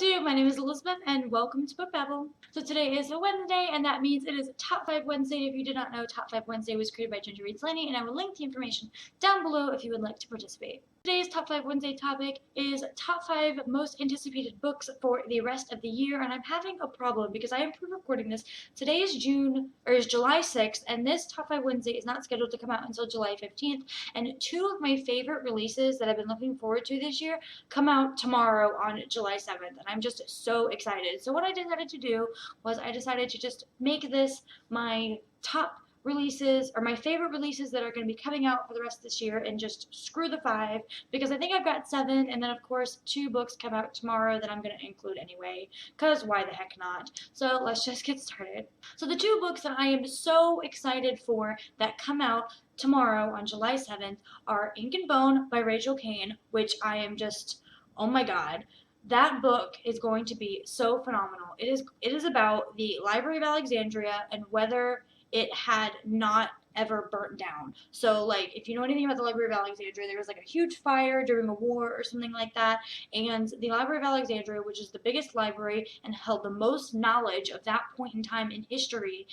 YouTube, my name is Elizabeth and welcome to Book Babble. So today is a Wednesday and that means it is Top 5 Wednesday. If you did not know, Top 5 Wednesday was created by Ginger Reads Laney and I will link the information down below if you would like to participate. Today's Top 5 Wednesday topic is Top 5 Most Anticipated Books for the rest of the year, and I'm having a problem because I am pre-recording this. Today is July 6th, and this Top 5 Wednesday is not scheduled to come out until July 15th, and two of my favorite releases that I've been looking forward to this year come out tomorrow on July 7th, and I'm just so excited. So what I decided to do was I decided to just make this my top releases, or my favorite releases that are going to be coming out for the rest of this year, and just screw the 5, because I think I've got 7, and then of course 2 books come out tomorrow that I'm going to include anyway, because why the heck not? So let's just get started. So the 2 books that I am so excited for that come out tomorrow on July 7th are Incan Bone by Rachel Caine, which I am just, oh my god. That book is going to be so phenomenal. It is about the Library of Alexandria and whether it had not ever burnt down. So, like, if you know anything about the Library of Alexandria, there was like a huge fire during a war or something like that, and the Library of Alexandria, which is the biggest library and held the most knowledge of that point in time in history,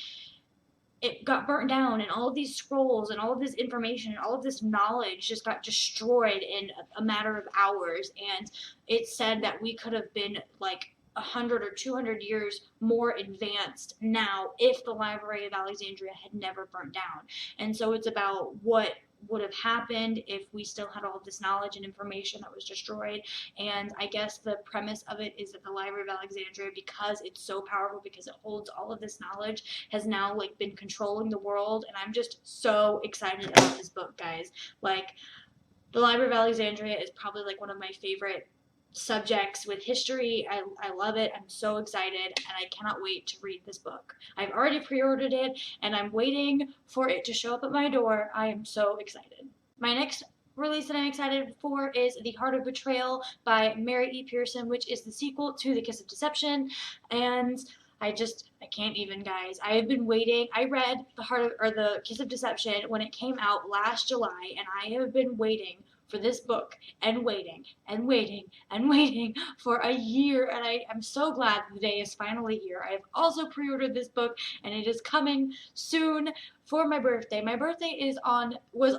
it got burnt down, and all of these scrolls and all of this information and all of this knowledge just got destroyed in a matter of hours. And it said that we could have been like 100 or 200 years more advanced now if the Library of Alexandria had never burnt down. And so it's about what would have happened if we still had all of this knowledge and information that was destroyed. And I guess the premise of it is that the Library of Alexandria, because it's so powerful, because it holds all of this knowledge, has now like been controlling the world. And I'm just so excited about this book, guys. Like, the Library of Alexandria is probably like one of my favorite subjects with history. I love it. I'm so excited, and I cannot wait to read this book. I've already pre-ordered it, and I'm waiting for it to show up at my door. I am so excited. My next release that I'm excited for is The Heart of Betrayal by Mary E. Pearson, which is the sequel to The Kiss of Deception, and I can't even, guys. I have been waiting. I read The Kiss of Deception when it came out last July, and I have been waiting for this book and waiting and waiting and waiting for a year, and I'm so glad the day is finally here. I have also pre-ordered this book, and it is coming soon for my birthday. My birthday was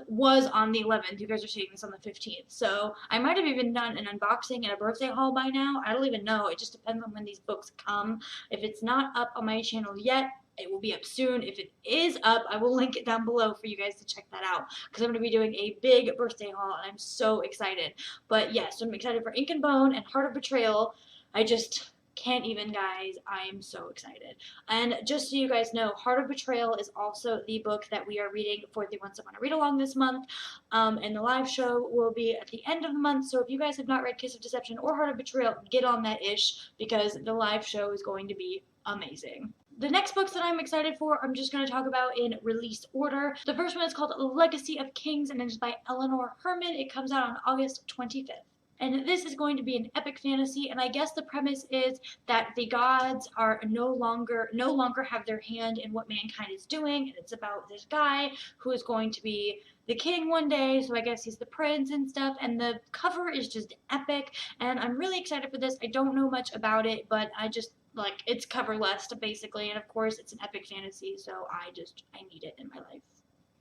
on the 11th. You guys are seeing this on the 15th, so I might have even done an unboxing and a birthday haul by now. I don't even know. It just depends on when these books come. If it's not up on my channel yet, it will be up soon. If it is up, I will link it down below for you guys to check that out, because I'm going to be doing a big birthday haul, and I'm so excited. But yes, I'm excited for Incan Bone and Heart of Betrayal. I just can't even, guys. I'm so excited. And just so you guys know, Heart of Betrayal is also the book that we are reading for the ones that want to read along this month. And the live show will be at the end of the month. So if you guys have not read Kiss of Deception or Heart of Betrayal, get on that ish, because the live show is going to be amazing. The next books that I'm excited for, I'm just going to talk about in release order. The first one is called Legacy of Kings, and it is by Eleanor Herman. It comes out on August 25th. And this is going to be an epic fantasy, and I guess the premise is that the gods are no longer have their hand in what mankind is doing, and it's about this guy who is going to be the king one day, so I guess he's the prince and stuff, and the cover is just epic, and I'm really excited for this. I don't know much about it, but I just, like, it's coverless basically, and of course it's an epic fantasy, so I need it in my life.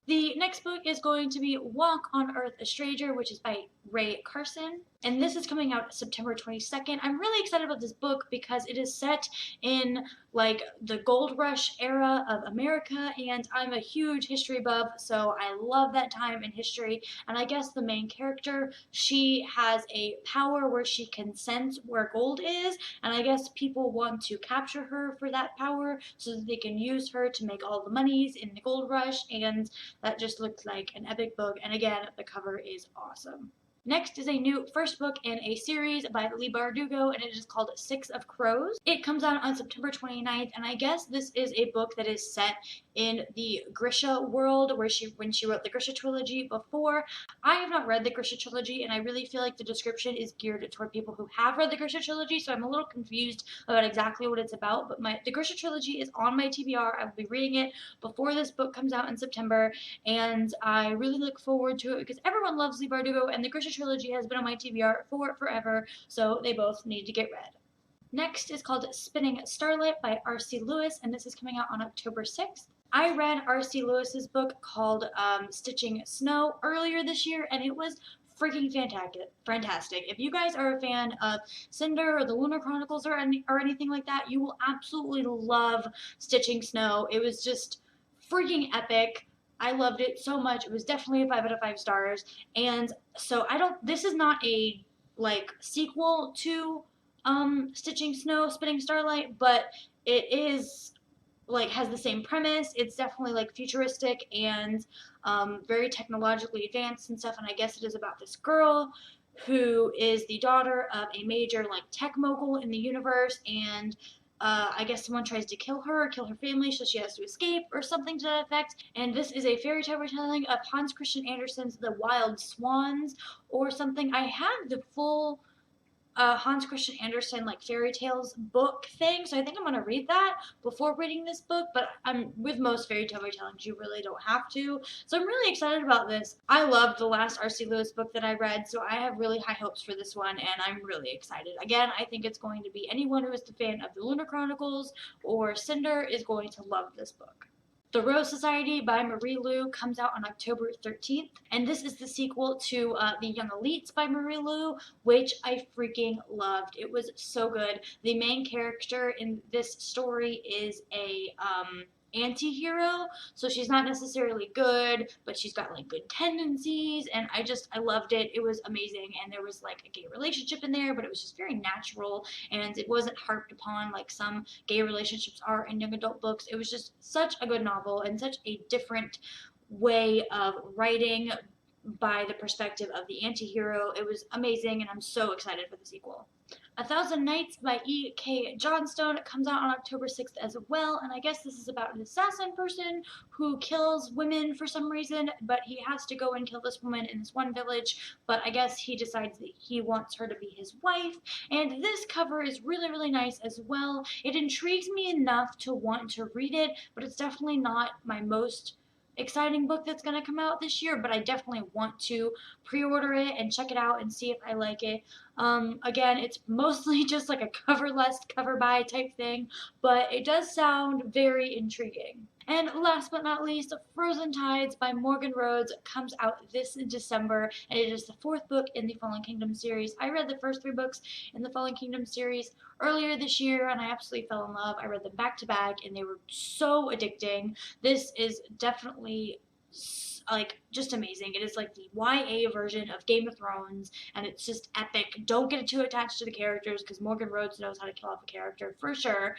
The next book is going to be Walk on Earth, a Stranger, which is by Ray Carson, and this is coming out September 22nd. I'm really excited about this book because it is set in like the gold rush era of America, and I'm a huge history buff, so I love that time in history. And I guess the main character, she has a power where she can sense where gold is, and I guess people want to capture her for that power so that they can use her to make all the monies in the gold rush, and that just looks like an epic book, and again, the cover is awesome. Next is a new first book in a series by Leigh Bardugo, and it is called Six of Crows. It comes out on September 29th, and I guess this is a book that is set in the Grisha world, when she wrote the Grisha trilogy before. I have not read the Grisha trilogy, and I really feel like the description is geared toward people who have read the Grisha trilogy, so I'm a little confused about exactly what it's about, but the Grisha trilogy is on my TBR. I will be reading it before this book comes out in September, and I really look forward to it because everyone loves Leigh Bardugo, and the Grisha trilogy has been on my TBR for forever, so they both need to get read. Next is called Spinning Starlight by R.C. Lewis, and this is coming out on October 6th. I read R.C. Lewis's book called Stitching Snow earlier this year, and it was freaking fantastic. If you guys are a fan of Cinder or the Lunar Chronicles or anything like that, you will absolutely love Stitching Snow. It was just freaking epic. I loved it so much. It was definitely a 5 out of 5 stars. And so this is not a like sequel to Stitching Snow, Spinning Starlight, but it is like has the same premise. It's definitely like futuristic and very technologically advanced and stuff. And I guess it is about this girl who is the daughter of a major like tech mogul in the universe, and I guess someone tries to kill her or kill her family, so she has to escape or something to that effect. And this is a fairy tale retelling of Hans Christian Andersen's The Wild Swans or something. I have the full Hans Christian Andersen like fairy tales book thing, so I think I'm gonna read that before reading this book. But I'm with most fairy tale retellings, you really don't have to. So I'm really excited about this. I loved the last R.C. Lewis book that I read, so I have really high hopes for this one, and I'm really excited. Again, I think it's going to be anyone who is a fan of the Lunar Chronicles or Cinder is going to love this book. The Rose Society by Marie Lu comes out on October 13th, and this is the sequel to The Young Elites by Marie Lu, which I freaking loved. It was so good. The main character in this story is a anti-hero, so she's not necessarily good, but she's got like good tendencies, and I loved it. It was amazing, and there was like a gay relationship in there, but it was just very natural, and it wasn't harped upon like some gay relationships are in young adult books. It was just such a good novel and such a different way of writing by the perspective of the anti-hero. It was amazing, and I'm so excited for the sequel. A Thousand Nights by E.K. Johnstone comes out on October 6th as well, and I guess this is about an assassin person who kills women for some reason, but he has to go and kill this woman in this one village, but I guess he decides that he wants her to be his wife, and this cover is really, really nice as well. It intrigues me enough to want to read it, but it's definitely not my most exciting book that's going to come out this year, but I definitely want to pre-order it and check it out and see if I like it. Again, it's mostly just like a cover list, cover buy type thing, but it does sound very intriguing. And last but not least, Frozen Tides by Morgan Rhodes comes out this December, and it is the 4th book in the Fallen Kingdom series. I read the first 3 books in the Fallen Kingdom series earlier this year, and I absolutely fell in love. I read them back to back, and they were so addicting. This is definitely like just amazing. It is like the YA version of Game of Thrones, and it's just epic. Don't get too attached to the characters because Morgan Rhodes knows how to kill off a character for sure.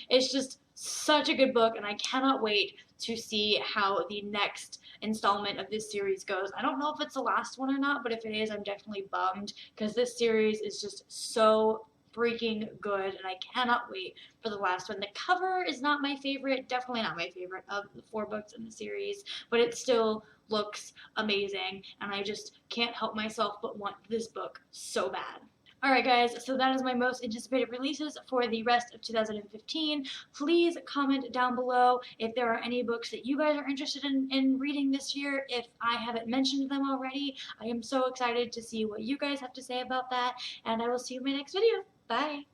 It's just such a good book, and I cannot wait to see how the next installment of this series goes. I don't know if it's the last one or not, but if it is, I'm definitely bummed because this series is just so freaking good, and I cannot wait for the last one. The cover is not my favorite, definitely not my favorite of the 4 books in the series, but it still looks amazing, and I just can't help myself but want this book so bad. Alright guys, so that is my most anticipated releases for the rest of 2015. Please comment down below if there are any books that you guys are interested in reading this year. If I haven't mentioned them already, I am so excited to see what you guys have to say about that, and I will see you in my next video. Bye!